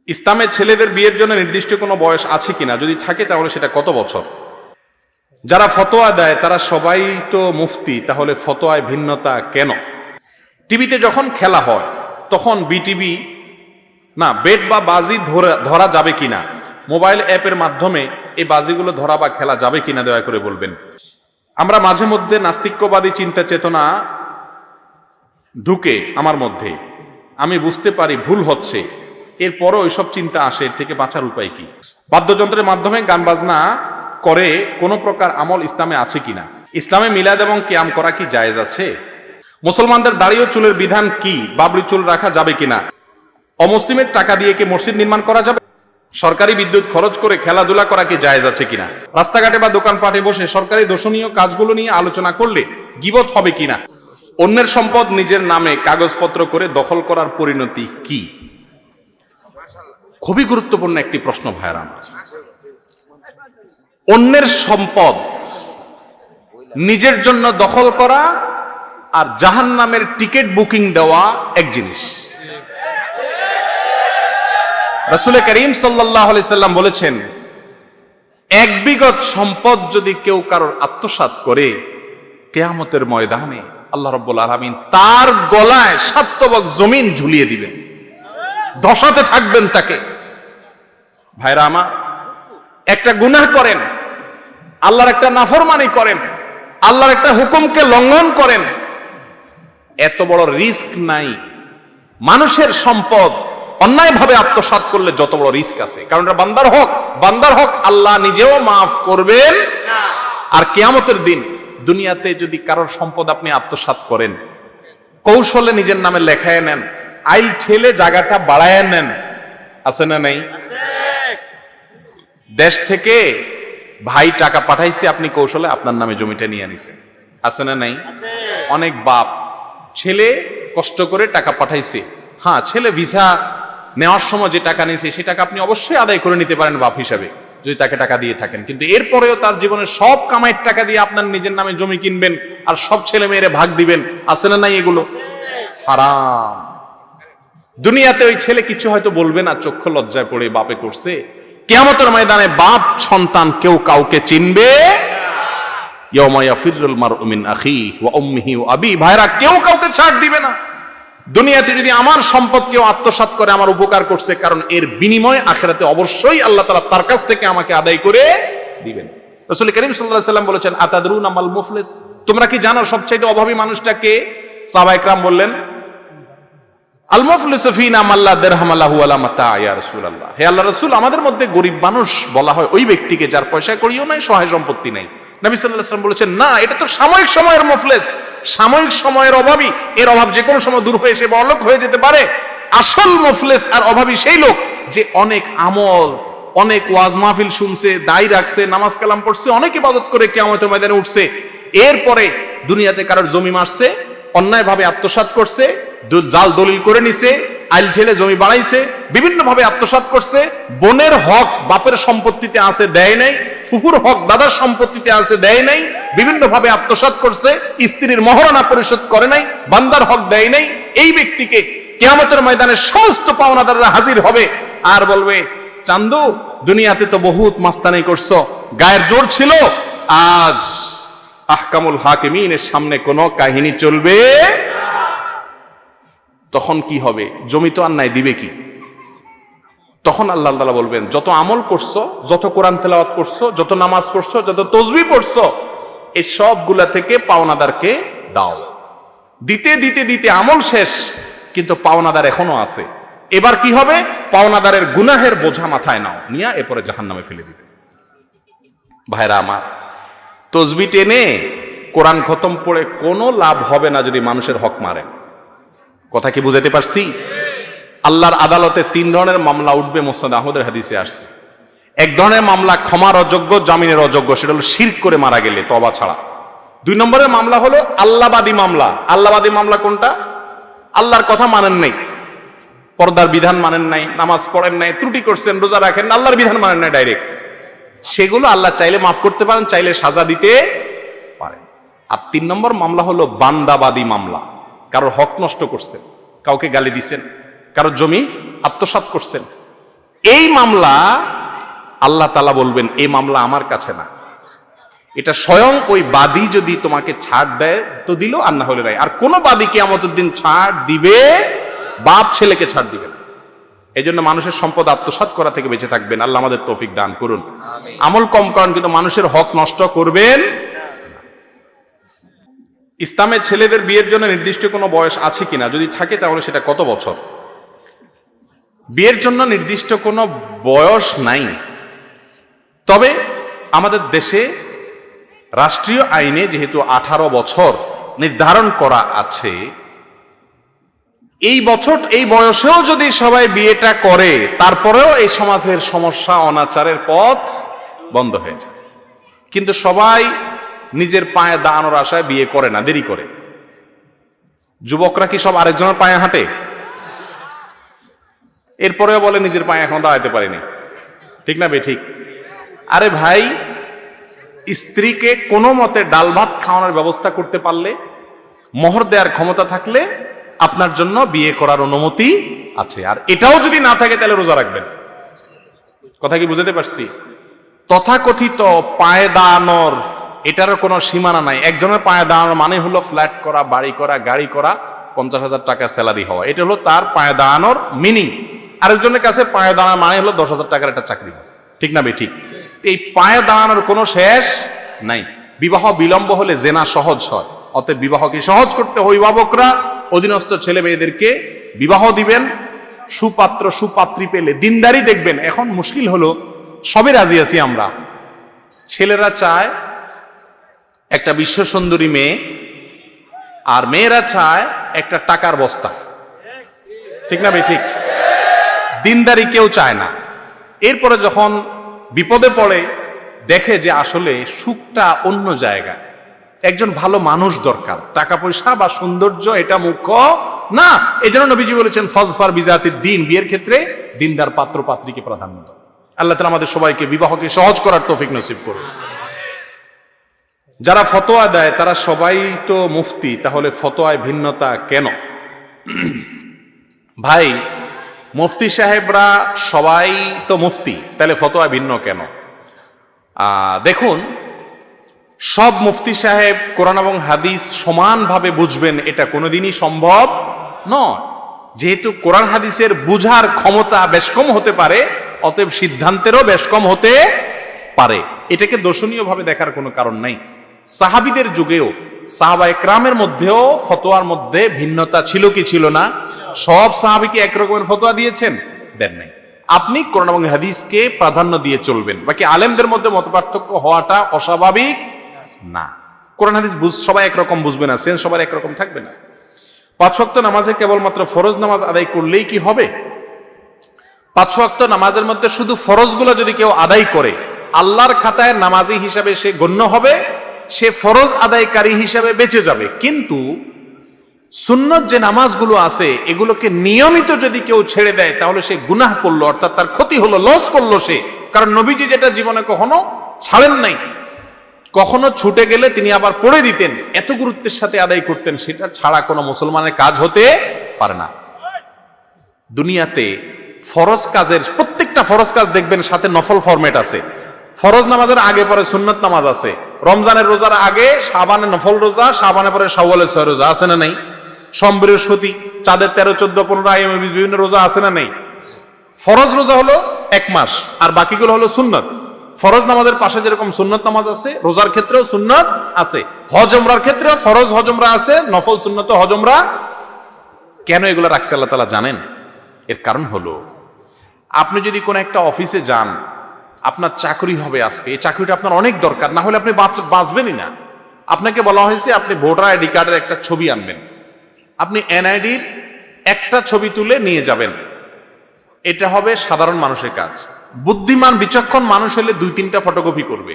ইসলামে ছেলেদের বিয়ের জন্য নির্দিষ্ট কোনো বয়স আছে কিনা, যদি থাকে তাহলে সেটা কত বছর? যারা ফতোয়া দেয় তারা সবাই তো মুফতি, তাহলে ফতোয়ায় ভিন্নতা কেন? টিভিতে যখন খেলা হয় তখন বিটিভি না বেট বা বাজি ধরা যাবে কিনা, মোবাইল অ্যাপের মাধ্যমে এই বাজিগুলো ধরা বা খেলা যাবে কিনা দয়া করে বলবেন। আমরা মাঝে মধ্যে নাস্তিক্যবাদী চিন্তা চেতনা ঢুকে আমার মধ্যে, আমি বুঝতে পারি ভুল হচ্ছে, এরপরও ওইসব চিন্তা আসে, এর থেকে বাঁচার উপায় কি? বাদ্যযন্ত্রের মাধ্যমে গান বাজনা করে কোনো প্রকার আমল ইসলামে আছে কিনা? ইসলামে মিলাদ এবং কিয়াম করা কি জায়েজ আছে? মুসলমানদের দাড়ি ও চুলের বিধান কি? বাবরি চুল রাখা যাবে কিনা? অমুসলিমের টাকা দিয়ে কি মসজিদ নির্মাণ করা যাবে? সরকারি বিদ্যুৎ খরচ করে খেলাধুলা করা কি জায়েজ আছে কিনা? রাস্তাঘাটে বা দোকানপাটে বসে সরকারি দর্শনীয় কাজগুলো নিয়ে আলোচনা করলে গীবত হবে কিনা? অন্যের সম্পদ নিজের নামে কাগজপত্র করে দখল করার পরিণতি কি? খুবই গুরুত্বপূর্ণ একটি প্রশ্ন ভাইরা। অন্যের সম্পদ নিজের জন্য দখল করা আর জাহান্নামের টিকিট বুকিং দেওয়া এক জিনিস। রাসূল করিম সাল্লাল্লাহু আলাইহি সাল্লাম বলেছেন, এক বিঘত সম্পদ যদি কেউ কারোর আত্মসাৎ করে, কিয়ামতের ময়দানে আল্লাহ রাব্বুল আলামিন তার গলায় 7 তবক জমিন ঝুলিয়ে দিবেন, ধসাতে থাকবেন তাকে। ভাইরা আমার, একটা গুনাহ করেন, আল্লাহর একটা নাফরমানি করেন, আল্লাহর একটা হুকুমকে লঙ্ঘন করেন, এত বড় রিস্ক নাই। মানুষের সম্পদ অন্যায়ভাবে আত্মসাৎ করলে যত বড় রিস্ক আছে, কারণ এটা বান্দার হক আল্লাহ নিজেও মাফ করবেন না। আর কিয়ামতের দিন দুনিয়াতে যদি কারোর সম্পদ আপনি আত্মসাৎ করেন, কৌশলে নিজের নামে লেখায় নেন, আইল ঠেলে জায়গাটা বাড়ায় নেন, আছে না নাই? দেশ থেকে ভাই টাকা পাঠাইছে, আপনি কৌশলে আপনার নামে জমিটা নিয়ে আনিছেন, আছে না নাই? অনেক বাপ ছেলে কষ্ট করে টাকা পাঠাইছে, হ্যাঁ ছেলে ভিসা নেওয়ার সময় যে টাকা নিয়েছে সে টাকা আপনি অবশ্যই আদায় করে নিতে পারেন বাপ হিসাবে, যদি তাকে টাকা দিয়ে থাকেন, কিন্তু এরপরেও তার জীবনের সব কামাইয়ের টাকা দিয়ে আপনার নিজের নামে জমি কিনবেন আর সব ছেলে মেয়েরে ভাগ দিবেন, আছে না নাই? এগুলো হারাম। দুনিয়াতে ওই ছেলে কিছু হয়তো বলবে না, চক্ষু লজ্জায় পড়ে বাপে করছে, কিয়ামতের ময়দানে বাপ সন্তান কেউ কাউকে চিনবে ইয়াউমা ইয়াফিরুল মারউ মিন আখিহি ওয়া উম্মিহি ওয়া আবিহি। ভাইরা, কেউ কাউকে ছাড় দিবে না। দুনিয়াতে যদি আমার সম্পদ কেউ আত্মসাৎ করে, আমার উপকার করছে, কারণ এর বিনিময়ে আখিরাতে অবশ্যই আল্লাহ তাআলা তার কাছ থেকে আমাকে আদায় করে দিবেন। রাসূল করিম সাল্লাল্লাহু আলাইহি সাল্লাম বলেছেন, আতাদরুনা মাল মুফলিস, তোমরা কি জানো সবচেয়ে অভাবী মানুষটা কে? সাহাবায়ে কেরাম বললেন, আল মুফলিসু ফিনা মাল্লা দিরহাম লাহু ওয়ালা মাতা ইয়া রাসূলুল্লাহ। হে আল্লাহর রাসূল, আমাদের মধ্যে গরীব মানুষ বলা হয় ওই ব্যক্তিকে যার পয়সা কড়িও নাই, সহায় সম্পত্তি নাই। নবী সাল্লাল্লাহু আলাইহি ওয়াসাল্লাম বলেছেন, না, এটা তো সাময়িক সময়ের মুফলিস, সাময়িক সময়ের অভাবী, এর অভাব যে কোনো সময় দূর হয়ে সে বড়লোক হয়ে যেতে পারে। আসল মুফলিস আর অভাবী সেই লোক যে অনেক আমল, অনেক ওয়াজ মাহফিল শুনছে, দায় রাখছে, নামাজ কালাম পড়ছে, অনেক ইবাদত করে কিয়ামতের ময়দানে উঠছে, এরপরে দুনিয়াতে কারোর জমি মারছে, অন্যায়ভাবে আত্মসাৎ করছে, জাল দলিল করে নিছে, আইল ঠেলে জমি বাড়াইছে, বিভিন্ন ভাবে আত্মসাৎ করছে, বোনের হক বাপের সম্পত্তিতে আছে দেয় নাই, ফুফুর হক দাদার সম্পত্তিতে আছে দেয় নাই, বিভিন্ন ভাবে আত্মসাৎ করছে, স্ত্রীর মহারণা পরিশোধ করে নাই, বান্দার হক দেয় নাই। এই ব্যক্তিকে কিয়ামতের ময়দানে সমস্ত পাওনাদাররা হাজির হবে আর বলবে, চান্দু, দুনিয়াতে তো বহুত মাস্তানি করছো, গায়ের জোর ছিল, আজ আহকামুল হাকিমিনের সামনে কোনো কাহিনী চলবে। তখন কি হবে? জমি তো আর নাই, দিবে কি? তখন আল্লাহ তাআলা বলবেন, যত আমল করছো, যত কোরআন তেলাওয়াত করছো, যত নামাজ পড়ছো, যত তাসবিহ পড়ছো, এই সবগুলা থেকে পাওনাদারকে দাও। দিতে দিতে দিতে আমল শেষ, কিন্তু পাওনাদার এখনো আছে। এবার কি হবে? পাওনাদারের গুনাহের বোঝা মাথায় নাও, নিয়ে এরপরে জাহান্নামে ফেলে দিবে। ভাইরা আমার, তাসবিহ টেনে কোরআন খতম পড়ে কোনো লাভ হবে না যদি মানুষের হক মারেন। কথা কি বুঝাতে পারছি? আল্লাহর আদালতে 3 ধরনের মামলা উঠবে, মুসনাদ আহমদের হাদিসে আসছে। এক ধরনের মামলা ক্ষমার অযোগ্য, জামিনের অযোগ্য, সেটা হলো শিরক করে মারা গেলে, তওবা ছাড়া। 2 নম্বরের মামলা হলো আল্লাহবাদী মামলা। আল্লাহবাদী মামলা কোনটা? আল্লাহর কথা মানেন নাই, পর্দার বিধান মানেন নাই, নামাজ পড়েন নাই, ত্রুটি করছেন, রোজা রাখেন, আল্লাহর বিধান মানেন নাই ডাইরেক্ট। সেগুলো আল্লাহ চাইলে মাফ করতে পারেন, চাইলে সাজা দিতে পারেন। আর 3 নম্বর মামলা হলো বান্দাবাদী মামলা। কারোর হক নষ্ট করছেন, কাউকে গালি দিছেন, কারোর জমি আত্মসাৎ করছেন, এই মামলা আল্লাহ তাআলা বলবেন এই মামলা আমার কাছে না, এটা স্বয়ং ওই বাদী যদি তোমাকে ছাড় দেয় তো দিল, আর না হলে নাই। আর কোন বাদী কিয়ামতের দিন ছাড় দিবে বাপ ছেলেকে ছাড় দিবে না। এই জন্য মানুষের সম্পদ আত্মসাৎ করা থেকে বেঁচে থাকবেন। আল্লাহ আমাদের তৌফিক দান করুন। আমল কম করেন কিন্তু মানুষের হক নষ্ট করবেন। ইসলামের ছেলেদের বিয়ের জন্য নির্দিষ্ট কোনো বয়স আছে কিনা, যদি থাকে তাহলে সেটা কত বছর? বিয়ের জন্য নির্দিষ্ট কোনো বয়স নাই, তবে আমাদের দেশে রাষ্ট্রীয় আইনে যেহেতু 18 বছর নির্ধারণ করা আছে, এই বয়সেও যদি সবাই বিয়েটা করে তারপরেও এই সমাজের সমস্যা অনাচারের পথ বন্ধ হয়ে যায়। কিন্তু সবাই নিজের পায়ে দাঁড়ানোর আশায় বিয়ে করে না, দেরি করে। যুবকরা কি সব আরেকজনের পায়ে হাঁটে? এরপরেও বলে নিজের পায়ে এখন দাঁড়াতে পারিনি। ঠিক না ঠিক? আরে ভাই, স্ত্রীকে কোনো মতে ডাল ভাত খাওয়ানোর ব্যবস্থা করতে পারলে, মোহর দেওয়ার ক্ষমতা থাকলে আপনার জন্য বিয়ে করার অনুমতি আছে। আর এটাও যদি না থাকে তাহলে রোজা রাখবেন। কথা কি বুঝতে পারছি? তথাকথিত পায়ে দাঁড়ানোর এটারও কোনো সীমানা নাই। একজনের পায়ে দাঁড়ানোর মানে হলো ফ্ল্যাট করা, বাড়ি করা, গাড়ি করা, 50,000 টাকা স্যালারি হওয়া, এটা হলো তার পায়ে দাঁড়ানোর মিনিং। আরেকজনের কাছে পায়ে দাঁড়ানোর মানে হলো 10,000 টাকার একটা চাকরি। ঠিক না ঠিক? এই পায়ে দাঁড়ানোর কোনো শেষ নাই। বিবাহ বিলম্ব হলে জেনা সহজ হয়, অতএব বিবাহকে সহজ করতে অভিভাবকরা অধীনস্থ ছেলে মেয়েদেরকে বিবাহ দিবেন। সুপাত্র সুপাত্রী পেলে দিনদারি দেখবেন। এখন মুশকিল হলো সবে রাজি আছি আমরা, ছেলেরা চায় একটা বিশ্ব সুন্দরী মেয়ে, আর মেয়েরা চায় একটা টাকার বস্তা। ঠিক না ঠিক? দিনদারি কেউ চায় না। এরপরে যখন বিপদে পড়ে দেখে যে আসলে সুখটা অন্য জায়গায়, একজন ভালো মানুষ দরকার, টাকা পয়সা বা সৌন্দর্য এটা মুখ্য না। এই জন্য নবীজি বলেছেন ফজফার বিজাতির দিন, বিয়ের ক্ষেত্রে দিনদার পাত্র পাত্রীকে প্রাধান্য দাও। আল্লাহ তাআলা আমাদের সবাইকে বিবাহকে সহজ করার তৌফিক নসিব করুন। যারা ফতোয়া দেয় তারা সবাই তো মুফতি, তাহলে ফতোয়ায় ভিন্নতা কেন? ভাই, মুফতি সাহেবরা সবাই তো মুফতি, তাহলে ফতোয়া ভিন্ন কেন? দেখুন, সব মুফতি সাহেব কোরআন এবং হাদিস সমানভাবে বুঝবেন এটা কোনোদিনই সম্ভব নয়। যেহেতু কোরআন হাদিসের বুঝার ক্ষমতা বেশ কম হতে পারে, অতএব সিদ্ধান্তেরও বেশ কম হতে পারে। এটাকে দর্শনীয় ভাবে দেখার কোনো কারণ নাই। সাহাবীদের যুগেও সাহাবা একরামের মধ্যেও ফতোয়ার মধ্যে ভিন্নতা ছিল কি ছিল না? সব সাহাবী কি একরকমের ফতোয়া দিয়েছেন? দেন নাই। আপনি কোরআন এবং হাদিসকে প্রাধান্য দিয়ে চলবেন। বাকি আলেমদের মধ্যে মতপার্থক্য হওয়াটা অস্বাভাবিক না। কোরআন হাদিস সবাই একরকম বুঝবে না, সেন্স সবার একরকম থাকবে না। 5 ওয়াক্ত নামাজে কেবলমাত্র ফরজ নামাজ আদায় করলেই কি হবে? 5 ওয়াক্ত নামাজের মধ্যে শুধু ফরজগুলো যদি কেউ আদায় করে, আল্লাহর খাতায় নামাজি হিসাবে সে গণ্য হবে, সে ফরজ আদায়কারী হিসাবে বেঁচে যাবে। কিন্তু সুন্নত যে নামাজগুলো আছে এগুলোকে নিয়মিত যদি কেউ ছেড়ে দেয় তাহলে সে গুনাহ করলো, অর্থাৎ তার ক্ষতি হলো, লস করলো সে। কারণ নবীজি যেটা জীবনে কখনো ছাড়েন নাই, কখনো ছুটে গেলে তিনি আবার পড়ে দিতেন, এত গুরুত্বের সাথে আদায় করতেন, সেটা ছাড়া কোনো মুসলমানের কাজ হতে পারে না। দুনিয়াতে ফরজ কাজের প্রত্যেকটা ফরজ কাজ দেখবেন সাথে নফল ফরম্যাট আছে। ফরজ নামাজের আগে পরে সুন্নত নামাজ আছে, রমজানের রোজার আগে শাবানে নফল রোজা, শাবানে পরে শাওয়ালের 6 রোজা আছে না নাই? সোম বৃহস্পতি, চাঁদের 13, 14, 15 আইএম বিভিন্ন রোজা আছে না নাই? ফরজ রোজা হলো 1 মাস, আর বাকিগুলো হলো সুন্নত। ফরজ নামাজের পাশে যেরকম সুন্নত নামাজ আছে, রোজার ক্ষেত্রেও সুন্নত আছে, হজ উমরার ক্ষেত্রেও ফরজ হজ উমরা আছে, নফল সুন্নত হজ উমরা। কেন এগুলো রাখছে আল্লাহ তাআলা জানেন? এর কারণ হলো, আপনি যদি কোনো একটা অফিসে যান, আপনার চাকরি হবে আজকে, এই চাকরিটা আপনার অনেক দরকার, না হলে আপনি বাঁচবেনই না। আপনাকে বলা হয়েছে আপনি ভোটার আইডি কার্ডের একটা ছবি আনবেন, আপনি এনআইডির একটা ছবি তুলে নিয়ে যাবেন। এটা হবে সাধারণ মানুষের কাজ। বুদ্ধিমান বিচক্ষণ মানুষ হলে 2-3টা ফটোকপি করবে,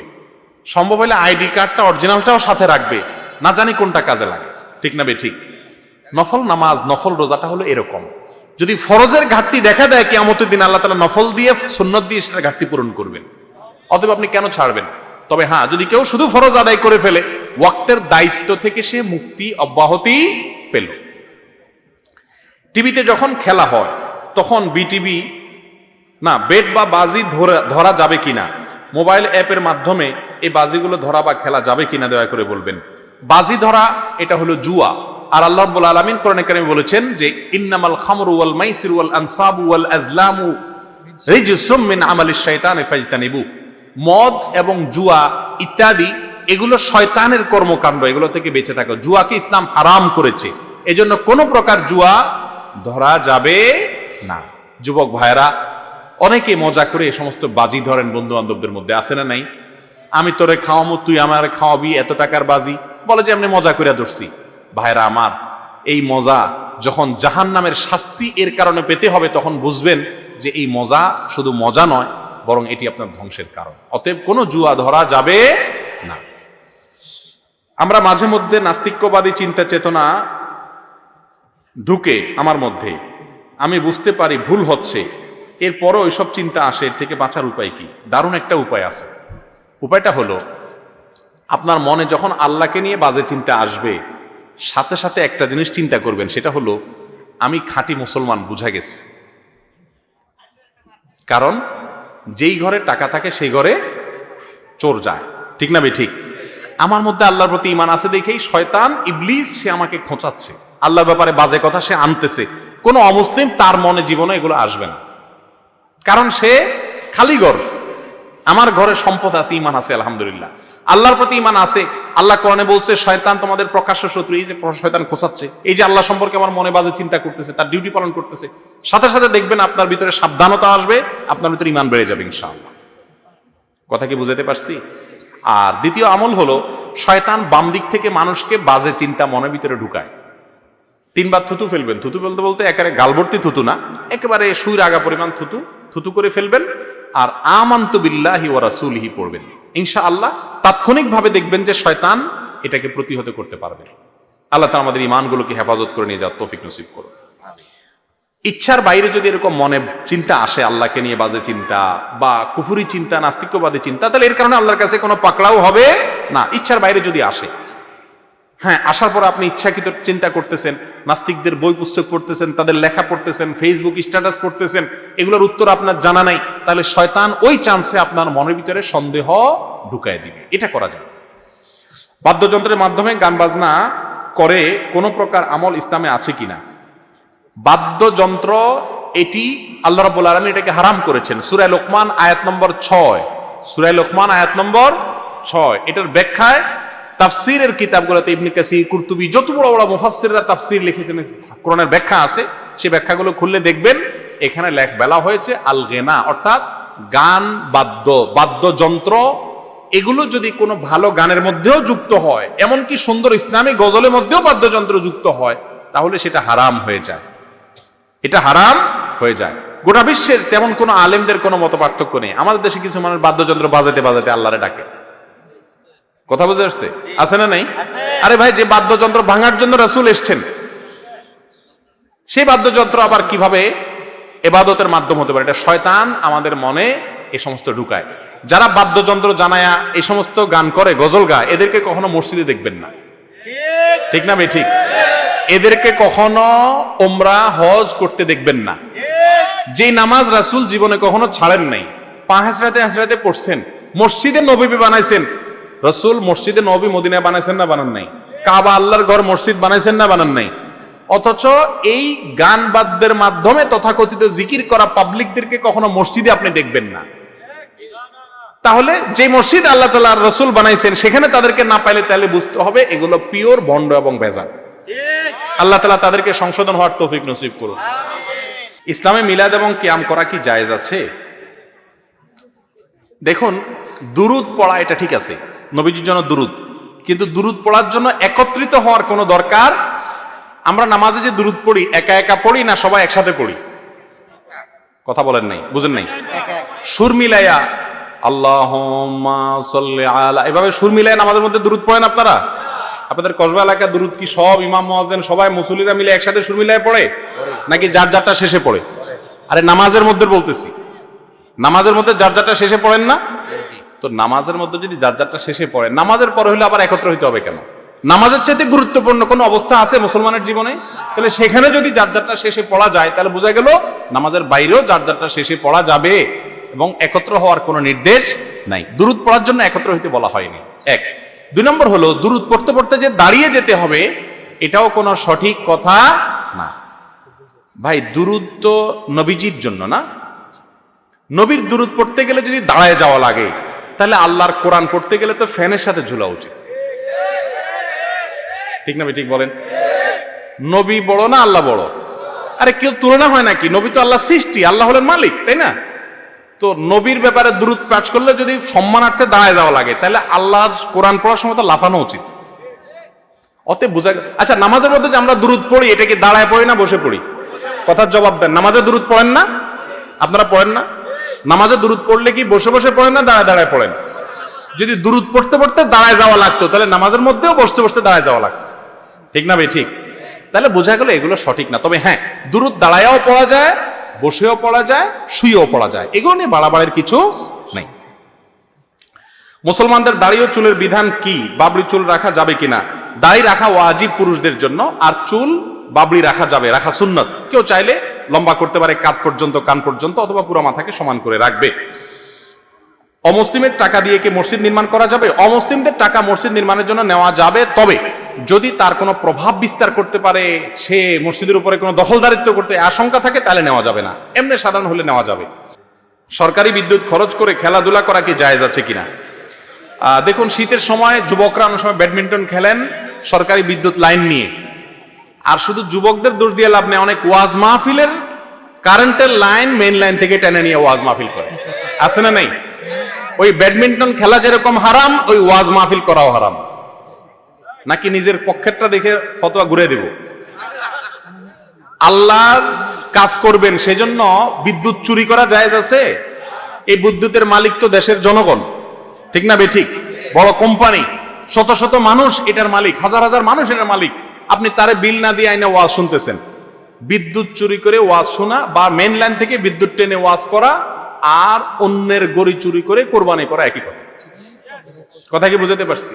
সম্ভব হলে আইডি কার্ডটা অরিজিনালটাও সাথে রাখবে, না জানি কোনটা কাজে লাগে। ঠিক না ঠিক? নফল নামাজ, নফল রোজাটা হলো এরকম। যদি ফরজের ঘাটতি দেখা দেয়, কিয়ামতের দিন আল্লাহ তাআলা নফল দিয়ে, সুন্নত দিয়ে সেটা ঘাটতি পূরণ করবেন। অতএব আপনি কেন ছাড়বেন? তবে হ্যাঁ, যদি কেউ শুধু ফরজ আদায় করে ফেলে, ওয়াক্তের দায়িত্ব থেকে সে মুক্তি অব্যাহতি পেল। টিভিতে যখন খেলা হয় তখন বিটিভি না, বেট বা বাজি ধরা যাবে কিনা, মোবাইল অ্যাপের মাধ্যমে এই বাজিগুলো ধরা বা খেলা যাবে কিনা দয়া করে বলবেন। বাজি ধরা এটা হলো জুয়া। আর আল্লাহ রাব্বুল আলামিন কোরআনে কারিমে বলেছেন যে ইন্নামাল খামরু ওয়াল মাইসিরু ওয়াল আনসাবু ওয়াল আজলামু রিজসুম মিন আমালিশ শাইতানি ফাজতানিবু। মদ এবং জুয়া ইত্যাদি এগুলো শয়তানের কর্মকাণ্ড, এগুলো থেকে বেঁচে থাকো। জুয়াকে ইসলাম হারাম করেছে, এজন্য কোনো প্রকার জুয়া ধরা যাবে না। যুবক ভাইরা অনেকে মজা করে এই সমস্ত বাজি ধরেন বন্ধু বান্ধবদের মধ্যে, আছে না নাই? আমি তোরে খাওয়ামু, তুই আমার খাওয়াবি, এত টাকার বাজি, বলে যে এমনি মজা করে ধরছি। ভাইরা আমার, এই মজা যখন জাহান্নামের শাস্তি এর কারণে পেতে হবে তখন বুঝবেন যে এই মজা শুধু মজা নয়, বরং এটি আপনার ধ্বংসের কারণ। অতএব কোনো জুয়া ধরা যাবে না। আমরা মাঝে মধ্যে নাস্তিক্যবাদী চিন্তা চেতনা ঢুকে আমার মধ্যে, আমি বুঝতে পারি ভুল হচ্ছে, এরপরও ওইসব চিন্তা আসে। এর থেকে বাঁচার উপায় কি? দারুণ একটা উপায় আছে। উপায়টা হলো, আপনার মনে যখন আল্লাহকে নিয়ে বাজে চিন্তা আসবে, সাথে সাথে একটা জিনিস চিন্তা করবেন, সেটা হলো আমি খাঁটি মুসলমান, বুঝা গেছে। কারণ যেই ঘরে টাকা থাকে সেই ঘরে চোর যায়, ঠিক না ঠিক? আমার মধ্যে আল্লাহর প্রতি ঈমান আছে দেখেই শয়তান ইবলিস সে আমাকে খোঁচাচ্ছে, আল্লাহর ব্যাপারে বাজে কথা সে আনতেছে। কোনো অমুসলিম তার মনে জীবনে এগুলো আসবে না, কারণ সে খালি ঘর। আমার ঘরে সম্পদ আছে, ঈমান আছে, আলহামদুলিল্লাহ, আল্লাহর প্রতি ঈমান আছে। আল্লাহ কোরআনে বলছে শয়তান তোমাদের প্রকাশ্য শত্রু। এই যে শয়তান খোঁচাচ্ছে, এই যে আল্লাহ সম্পর্কে আমার মনে বাজে চিন্তা করতেছে, তার ডিউটি পালন করতেছে, সাথে সাথে দেখবেন আপনার ভিতরে সাবধানতা আসবে, আপনার ভিতরে ঈমান বেড়ে যাবে ইনশাআল্লাহ। কথা কি বুঝাতে পারছি? আর দ্বিতীয় আমল হলো, শয়তান বাম দিক থেকে মানুষকে বাজে চিন্তা মনের ভিতরে ঢুকায়। 3 বার থুতু ফেলবেন, থুতু বলতে বলতে একেবারে গালভর্তি থুতু না, একেবারে সুইর আগা পরিমাণ থুতু থুতু করে ফেলবেন, আর আমানতু বিল্লাহি ওয়া রাসূলিহি পড়বেন। ইনশাআল্লাহ তাৎক্ষণিকভাবে দেখবেন যে শয়তান এটাকে প্রতিহত করতে পারবে। আল্লাহ তাআলা আমাদের ঈমানগুলোকে হেফাজত করে নিয়ে যাওয়ার তৌফিক নসিব করুন। ইচ্ছার বাইরে যদি এরকম মনে চিন্তা আসে, আল্লাহকে নিয়ে বাজে চিন্তা বা কুফরি চিন্তা, নাস্তিক্যবাদী চিন্তা, তাহলে এর কারণে আল্লাহর কাছে কোনো পাকড়াও হবে না। ইচ্ছার বাইরে যদি আসে, হ্যাঁ, আসার পর আপনি ইচ্ছাকৃত চিন্তা করতেছেন, নাস্তিকদের বই পুস্তক পড়তেছেন, তাদের লেখা পড়তেছেন, ফেসবুক স্ট্যাটাস পড়তেছেন, এগুলোর উত্তর আপনার জানা নাই, তাহলে শয়তান ওই চান্সে আপনার মনের ভিতরে সন্দেহ ঢুকায় দিবে। এটা করা যায়। বাদ্যযন্ত্রের মাধ্যমে গান বাজনা করে কোনো প্রকার আমল ইসলামে আছে কিনা? বাদ্যযন্ত্র এটি আল্লাহ রাব্বুল আলামিন এটাকে হারাম করেছেন। সূরা লোকমান আয়াত নম্বর 6, সূরা লোকমান আয়াত নম্বর 6, এটার ব্যাখ্যায় তাফসীরের কিতাবগুলোতে ইবনে কাসীর, কুরতুবী, যত বড় বড় মুফাসসিররা তাফসীর লিখেছেন, কোরআনের ব্যাখ্যা আছে, সেই ব্যাখ্যাগুলো খুললে দেখবেন এখানে বলা হয়েছে আল গিনা, অর্থাৎ গান, বাদ্যযন্ত্র, এগুলো যদি কোনো ভালো গানের মধ্যেও যুক্ত হয়, এমনকি সুন্দর ইসলামী গজলের মধ্যেও বাদ্যযন্ত্র যুক্ত হয়, তাহলে সেটা হারাম হয়ে যায়। এটা হারাম হয়ে যায়। গোটা বিশ্বের তেমন কোনো আলেমদের কোনো মত পার্থক্য নেই। আমাদের দেশে কিছু মানুষ বাদ্যযন্ত্র বাজাতে বাজাতে আল্লাহরে ডাকে। কথা বুঝে আসছে? আছে না নাই? আরে ভাই, যে বাদ্যযন্ত্র ভাঙার জন্য রাসূল এসেছেন, সেই বাদ্যযন্ত্র আবার কিভাবে ইবাদতের মাধ্যম হতে পারে? এটা শয়তান আমাদের মনে এই সমস্ত ঢুকায়। যারা বাদ্যযন্ত্র জানায়া এই সমস্ত গান করে, গজল গায়, এদেরকে কখনো মসজিদে দেখবেন না, ঠিক না ভাই? ঠিক। এদেরকে কখনো উমরা, হজ করতে দেখবেন না। যে নামাজ রাসূল জীবনে কখনো ছাড়েন নাই, পা হাসরাতে পড়ছেন, মসজিদে নববী বানাইছেন। রাসূল মসজিদে নববী মদিনায় বানাইছেন না বানান নাই? কাবা, আল্লাহর ঘর, মসজিদ বানাইছেন না বানান নাই? অথচ এই গান বাদ্যের মাধ্যমে তথাকথিত জিকির করা পাবলিকদেরকে কখনো মসজিদে আপনি দেখবেন না। তাহলে যে মসজিদ আল্লাহ তাআলা রাসূল বানাইছেন, সেখানে তাদেরকে না পাইলে তাহলে বুঝতে হবে এগুলো পিওর ভণ্ড এবং বেজাল। আল্লাহ তাআলা তাদেরকে সংশোধন হওয়ার তৌফিক নসিব করুন। ইসলামে মিলাদ এবং কিয়াম করা কি জায়েজ আছে? দেখুন, দুরুদ পড়া এটা ঠিক আছে, নবীজির জন্য দুরুদ, কিন্তু দুরুদ পড়ার জন্য একত্রিত হওয়ার কোনো দরকার। আমরা নামাজে যে দুরুদ পড়ি, একা একা পড়ি না সবাই একসাথে পড়ি? কথা বলেন নাই, বুঝেন নাই? সুর মিলাইয়া আল্লাহুম্মা সাল্লি আলা, এভাবে সুর মিলাইয়া নামাজের মধ্যে দুরুদ পড়েন আপনারা? আপনাদের কসবা এলাকার দুরুদ কি সব ইমাম মুয়াজ্জিন সবাই মুসল্লিরা মিলে একসাথে সুর মিলাইয়া পড়ে, নাকি যার যারটা শেষে পড়ে? আরে নামাজের মধ্যে বলতেছি, নামাজের মধ্যে যার যারটা শেষে পড়েন না? তো নামাজের মধ্যে যদি যার যারটা শেষে পড়ে, নামাজের পরে হলে আবার একত্র হইতে হবে কেন? নামাজের চাইতে গুরুত্বপূর্ণ কোনো অবস্থা আছে মুসলমানের জীবনে? তাহলে সেখানে যদি যার যারটা শেষে পড়া যায় তাহলে বোঝা গেল নামাজের বাইরেও যার যারটা শেষে পড়া যাবে এবং একত্র হওয়ার কোনো নির্দেশ নাই। দুরূদ পড়ার জন্য একত্র হইতে বলা হয়নি। এক। দুই নম্বর হলো দুরূদ পড়তে পড়তে যে দাঁড়িয়ে যেতে হবে এটাও কোনো সঠিক কথা না। ভাই দুরূদ তো নবীজির জন্য না, নবীর দুরূদ পড়তে গেলে যদি দাঁড়ায় যাওয়া লাগে তাহলে আল্লাহর কোরআন পড়তে গেলে তো ফ্যানের সাথে ঝুলা উচিত, ঠিক না? ঠিক বলেন। নবী বড় না আল্লাহ বড়? আরে কেউ তুলনা হয় নাকি? নবী তো আল্লাহ সৃষ্টি, আল্লাহ হলেন মালিক, তাই না? তো নবীর ব্যাপারে দুরূদ পাঠ করলে যদি সম্মানার্থে দাঁড়ায় যাওয়া লাগে তাহলে আল্লাহর কোরআন পড়ার সময় তো লাফানো উচিত। অতএব বোঝা গেল। আচ্ছা, নামাজের মধ্যে যে আমরা দুরূদ পড়ি এটা কি দাঁড়ায় পড়ি না বসে পড়ি? কথার জবাব দেন। নামাজে দুরূদ পড়েন না? আপনারা পড়েন না? নামাজে দুরূদ পড়লে কি বসে বসে পড়েন না দাঁড়ায় দাঁড়ায় পড়েন? যদি দুরূদ পড়তে পড়তে দাঁড়ায় যাওয়া লাগতো তাহলে নামাজের মধ্যেও বসতে বসতে দাঁড়ায় যাওয়া লাগতো, ঠিক না ভাই? ঠিক। তাহলে বোঝা গেল এগুলো সঠিক না। তবে হ্যাঁ, দুরূদ দাঁড়ায়ও পড়া যায়, বসেও পড়া যায়, শুয়েও পড়া যায়, এগুলো নিয়ে বাড়াবাড়ির কিছু নেই। মুসলমানদের দাড়ি ও চুলের বিধান কি? বাবরি চুল রাখা যাবে কিনা? দাড়ি রাখা ওয়াজিব পুরুষদের জন্য, আর চুল বাবরি রাখা যাবে, রাখা সুন্নত। কেউ চাইলে লম্বা করতে পারে কাঁধ পর্যন্ত, কান পর্যন্ত, অথবা পুরো মাথাকে সমান করে রাখবে। অমুসলিমের টাকা দিয়ে কি মসজিদ নির্মাণ করা যাবে? অমুসলিমদের টাকা মসজিদ নির্মাণের জন্য নেওয়া যাবে, তবে যদি তার কোনো প্রভাব বিস্তার করতে পারে, সে মসজিদের উপরে কোনো দখলদারিত্ব করতে আশঙ্কা থাকে তাহলে নেওয়া যাবে না। এমনি সাধারণ হলে নেওয়া যাবে। সরকারি বিদ্যুৎ খরচ করে খেলাধুলা করা কি জায়েজ আছে কিনা? দেখুন, শীতের সময় যুবকরা অনেক সময় ব্যাডমিন্টন খেলেন সরকারি বিদ্যুৎ লাইন নিয়ে। আর শুধু যুবকদের দোষ দিয়ে লাভ নেই, অনেক ওয়াজ মাহফিলের কারেন্টের লাইন মেইন লাইন থেকে টেনে নিয়ে ওয়াজ মাহফিল করে, আছে না নাই? ওই ব্যাডমিন্টন খেলা যেরকম হারাম, ওই ওয়াজ মাহফিল করাও হারাম। নাকি নিজের পক্ষেরটা দেখে ফতোয়া ঘুরে দেব? আল্লাহর কাজ করবেন সেজন্য বিদ্যুৎ চুরি করা জায়েজ আছে? এই বিদ্যুতের মালিক তো দেশের জনগণ, ঠিক না বে ঠিক? বড় কোম্পানি, শত শত মানুষ এটার মালিক, হাজার হাজার মানুষ এটার মালিক। আপনি তারে বিল না দিয়ে আইনে ওয়াজ শুনতেছেন। বিদ্যুৎ চুরি করে ওয়াজ শোনা বা মেন লাইন থেকে বিদ্যুৎ টেনে ওয়াজ করা আর অন্যের গড়ি চুরি করে কোরবানি করা একই কথা। কথা কি বুঝাতে পারছি?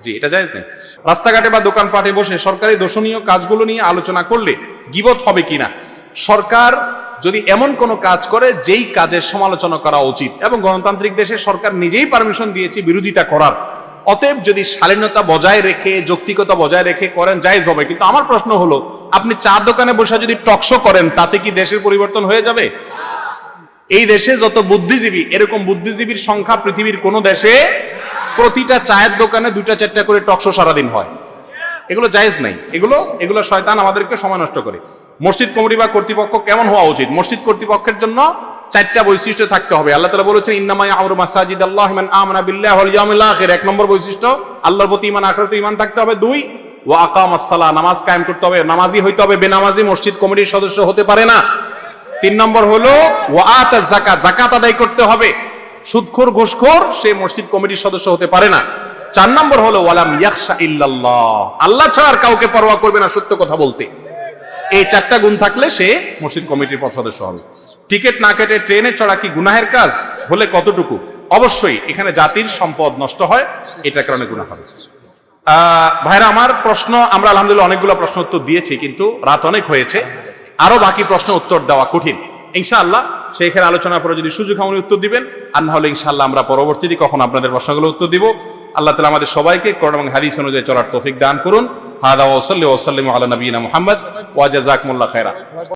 জি, এটা জায়েজ নেই। রাস্তাঘাটে বা দোকানপাটে বসে সরকারি দর্শনীয় কাজগুলো নিয়ে আলোচনা করলে গীবত হবে কিনা? সরকার যদি এমন কোন কাজ করে যেই কাজের সমালোচনা করা উচিত, এবং গণতান্ত্রিক দেশে সরকার নিজেই পারমিশন দিয়েছে বিরোধিতা করার, অতএব যদি শালীনতা বজায় রেখে যৌক্তিকতা বজায় রেখে করেন জায়েজ হবে। কিন্তু আমার প্রশ্ন হলো, আপনি চা দোকানে বসে যদি টকশো করেন তাতে কি দেশের পরিবর্তন হয়ে যাবে? এই দেশে যত বুদ্ধিজীবী, এরকম বুদ্ধিজীবীর সংখ্যা পৃথিবীর কোন দেশে প্রতিটা চায়ের দোকানে 2টা-4টা করে টকশো সারাদিন হয়। এগুলো জায়েজ নাই। এগুলো শয়তান আমাদেরকে সময় নষ্ট করে। মসজিদ কমিটি বা কর্তৃপক্ষ কেমন হওয়া উচিত? মসজিদ কর্তৃপক্ষের জন্য 4টা বৈশিষ্ট্য থাকতে হবে। আল্লাহ তাআলা বলেছেন, ইন্নামা ইয়ামুরু মাসাজিদাল্লাহি মান আমানা বিল্লাহি ওয়াল ইয়াউমিল আখির। 1 নম্বর বৈশিষ্ট্য, আল্লাহর প্রতি ঈমান, আখিরাতে ঈমান থাকতে হবে। 2, ওয়া আকামাস সালাহ, নামাজ কায়েম করতে হবে, নামাজি হইতে হবে, বেনামাজি মসজিদ কমিটির সদস্য হতে পারে না। 3 নম্বর হলো ওয়া আতাজ যাকাত, যাকাত আদায় করতে হবে। সুদখোর ঘুষখোর সে মসজিদ কমিটির সদস্য হতে পারে না। 4 নম্বর হলো ওয়ালাম ইয়াখশা ইল্লাল্লাহ, আল্লাহ ছাড়া আর কাউকে পরোয়া করবে না সত্য কথা বলতে। এই 4টা গুণ থাকলে সে মসজিদ কমিটির সদস্য হবে। টিকিট না কেটে ট্রেনে চড়া কি গুনাহের কাজ? হলে কতটুকু? অবশ্যই এখানে জাতির সম্পদ নষ্ট হয়, এটার কারণে গুনাহ হবে। ভাইরা আমার, প্রশ্ন আমরা আলহামদুলিল্লাহ অনেকগুলো প্রশ্ন উত্তর দিয়েছি, কিন্তু রাত অনেক হয়েছে, আরো বাকি প্রশ্ন উত্তর দেওয়া কঠিন। ইনশাআল্লাহ সেইখানে আলোচনা করে যদি সুযোগ হয় উত্তর দিবেন, আর না হলে ইনশাআল্লাহ আমরা পরবর্তীতে কখন আপনাদের প্রশ্নগুলো উত্তর দিব। আল্লাহ তাআলা আমাদের সবাইকে কোরআন এবং হাদিস অনুযায়ী চলার তৌফিক দান করুন। হাদা ওয়া সাল্লি ওয়া সাল্লিমু আলা নবিয়িনা মুহাম্মদ ওয়া জাযাকুমুল্লাহু খায়রা।